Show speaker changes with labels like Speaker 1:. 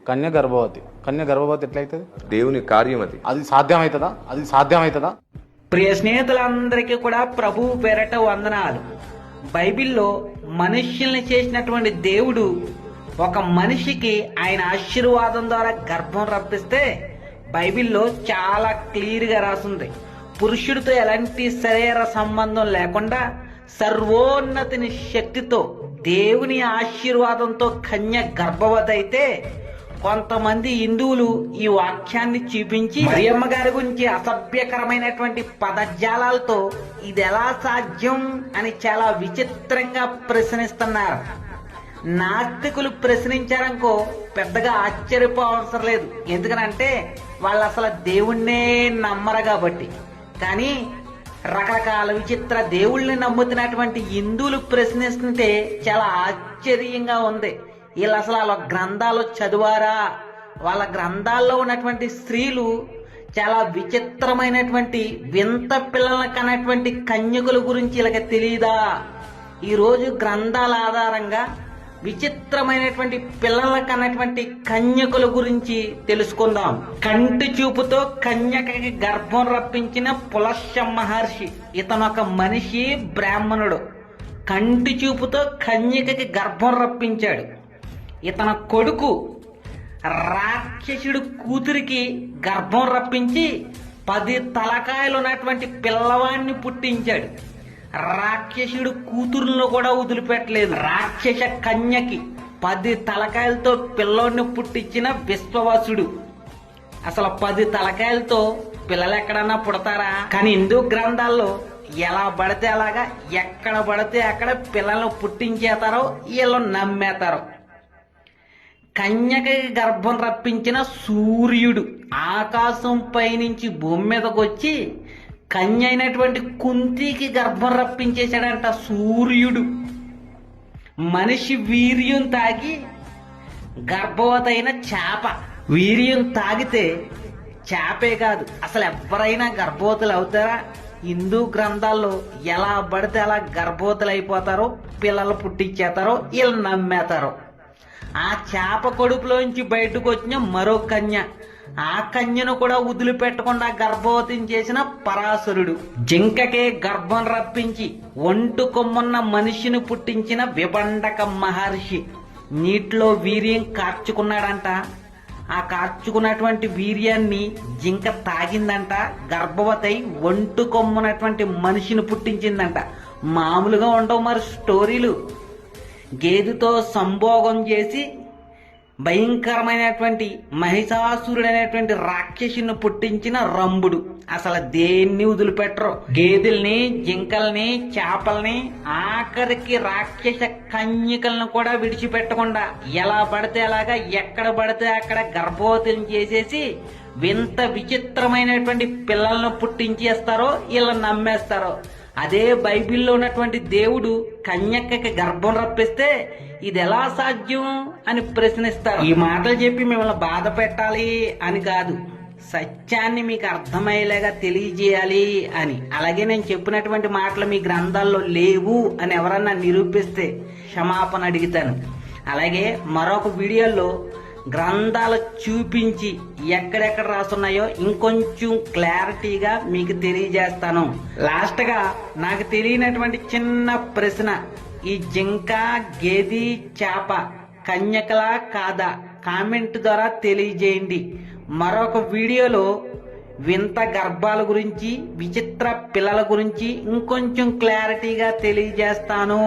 Speaker 1: కన్య గర్భవతి ఎట్లయితుంది?
Speaker 2: దేవుని కార్యం అది.
Speaker 1: అది సాధ్యమవుతుందా?
Speaker 3: ప్రియ స్నేహితులందరికీ కూడా ప్రభువు పేరట వందనాలు. బైబిల్లో మనుష్యుల్ని చేసినటువంటి దేవుడు ఒక మనిషికి ఆయన ఆశీర్వాదం ద్వారా గర్భం రప్పిస్తే బైబిల్లో చాలా క్లియర్గా రాసింది. పురుషుడితో ఎలాంటి శరీర సంబంధం లేకుండా సర్వోన్నతిని శక్తితో దేవుని ఆశీర్వాదంతో కన్య గర్భవతి అయితే కొంతమంది హిందువులు ఈ వాక్యాన్ని చూపించి మరియమ్మ గారి గురించి అసభ్యకరమైనటువంటి పదజాలాలతో ఇది ఎలా సాధ్యం అని చాలా విచిత్రంగా ప్రశ్నిస్తున్నారు. నాస్తికులు ప్రశ్నించారనుకో పెద్దగా ఆశ్చర్యపోవసరం లేదు, ఎందుకనంటే వాళ్ళు అసలు దేవుణ్ణే నమ్మరు కాబట్టి. కానీ రకరకాల విచిత్ర దేవుళ్ళని నమ్ముతున్నటువంటి హిందువులు ప్రశ్నిస్తుంటే చాలా ఆశ్చర్యంగా ఉంది. వీళ్ళు అసలు వాళ్ళ గ్రంథాలు చదివారా? వాళ్ళ గ్రంథాల్లో ఉన్నటువంటి స్త్రీలు చాలా విచిత్రమైనటువంటి వింత పిల్లలను కన్నటువంటి కన్యకుల గురించి వీళ్ళకి తెలియదా? ఈరోజు గ్రంథాల ఆధారంగా విచిత్రమైనటువంటి పిల్లల కన్నటువంటి కన్యకుల గురించి తెలుసుకుందాం. కంటి చూపుతో కన్యకకి గర్భం రప్పించిన పులస్య మహర్షి. ఇతను ఒక మనిషి, బ్రాహ్మణుడు. కంటి చూపుతో కన్యకకి గర్భం రప్పించాడు. ఇతన కొడుకు రాక్షసుడు కూతురికి గర్భం రప్పించి 10 తలకాయలు ఉన్నటువంటి పిల్లవాడిని పుట్టించాడు. రాక్షసుడు కూతురులను కూడా వదిలిపెట్టలేదు. రాక్షస కన్యకి 10 తలకాయలతో పిల్లోడిని పుట్టించిన విశ్వవాసుడు. అసలు 10 తలకాయలతో పిల్లలు ఎక్కడన్నా పుడతారా? కానీ హిందూ గ్రంథాల్లో ఎలా పడితే అలాగా ఎక్కడ పడితే అక్కడ పిల్లలను పుట్టించేతారో వీళ్ళు నమ్మేతారో. కన్యకకి గర్భం రప్పించిన సూర్యుడు ఆకాశం పైనుంచి భూమి మీదకి వచ్చి కన్య అయినటువంటి కుంతికి గర్భం రప్పించేశాడంట సూర్యుడు. మనిషి వీర్యం తాగి గర్భవతి అయిన చేప వీర్యం తాగితే చేపే కాదు అసలు ఎవరైనా గర్భవతులు అవుతారా? హిందూ గ్రంథాల్లో ఎలా పడితే అలా గర్భవతులు అయిపోతారో, పిల్లలు పుట్టించేతారో వీళ్ళు నమ్మేతారో. ఆ చేప కడుపులోంచి బయటకు వచ్చిన మరో కన్య, ఆ కన్యను కూడా వదిలిపెట్టకుండా గర్భవతిని చేసిన పరాశరుడు. జింకకే గర్భం రప్పించి ఒంటు కొమ్మన్న మనిషిని పుట్టించిన విభండక మహర్షి నీటిలో వీర్యం కార్చుకున్నాడంట. ఆ కార్చుకున్నటువంటి వీర్యాన్ని జింక తాగిందంట, గర్భవతి ఒంటు కొమ్మనటువంటి మనిషిని పుట్టించిందంట. మామూలుగా ఉండవు మరి స్టోరీలు. గేదెతో సంభోగం చేసి భయంకరమైనటువంటి మహిషాసురుడైనటువంటి రాక్షసుని పుట్టించిన రంభుడు. అసలు దేన్ని వదిలిపెట్టరు. గేదెల్ని, జింకల్ని, చేపల్ని, ఆఖరికి రాక్షస కన్యకలను కూడా విడిచిపెట్టకుండా ఎలా పడితే అలాగా ఎక్కడ పడితే అక్కడ గర్భవతిని చేసేసి వింత విచిత్రమైనటువంటి పిల్లలను పుట్టించేస్తారో వీళ్ళని నమ్మేస్తారో. అదే బైబిల్లో ఉన్నటువంటి దేవుడు కన్యకకి గర్భం రప్పిస్తే ఇది ఎలా సాధ్యం అని ప్రశ్నిస్తారు. ఈ మాటలు చెప్పి మిమ్మల్ని బాధ పెట్టాలి అని కాదు, సత్యాన్ని మీకు అర్థమయ్యేలాగా తెలియజేయాలి అని. అలాగే నేను చెప్పినటువంటి మాటలు మీ గ్రంథాల్లో లేవు అని ఎవరన్నా నిరూపిస్తే క్షమాపణ అడుగుతాను. అలాగే మరొక వీడియోలో గ్రంథాలు చూపించి ఎక్కడెక్కడ రాస్తున్నాయో ఇంకొంచెం క్లారిటీగా మీకు తెలియజేస్తాను. లాస్ట్ గా నాకు తెలియనటువంటి చిన్న ప్రశ్న, ఈ జింక, గేది, చేప కన్యకలా కాదా? కామెంట్ ద్వారా తెలియజేయండి. మరొక వీడియోలో వింత గర్భాల గురించి, విచిత్ర పిల్లల గురించి ఇంకొంచెం క్లారిటీగా తెలియజేస్తాను.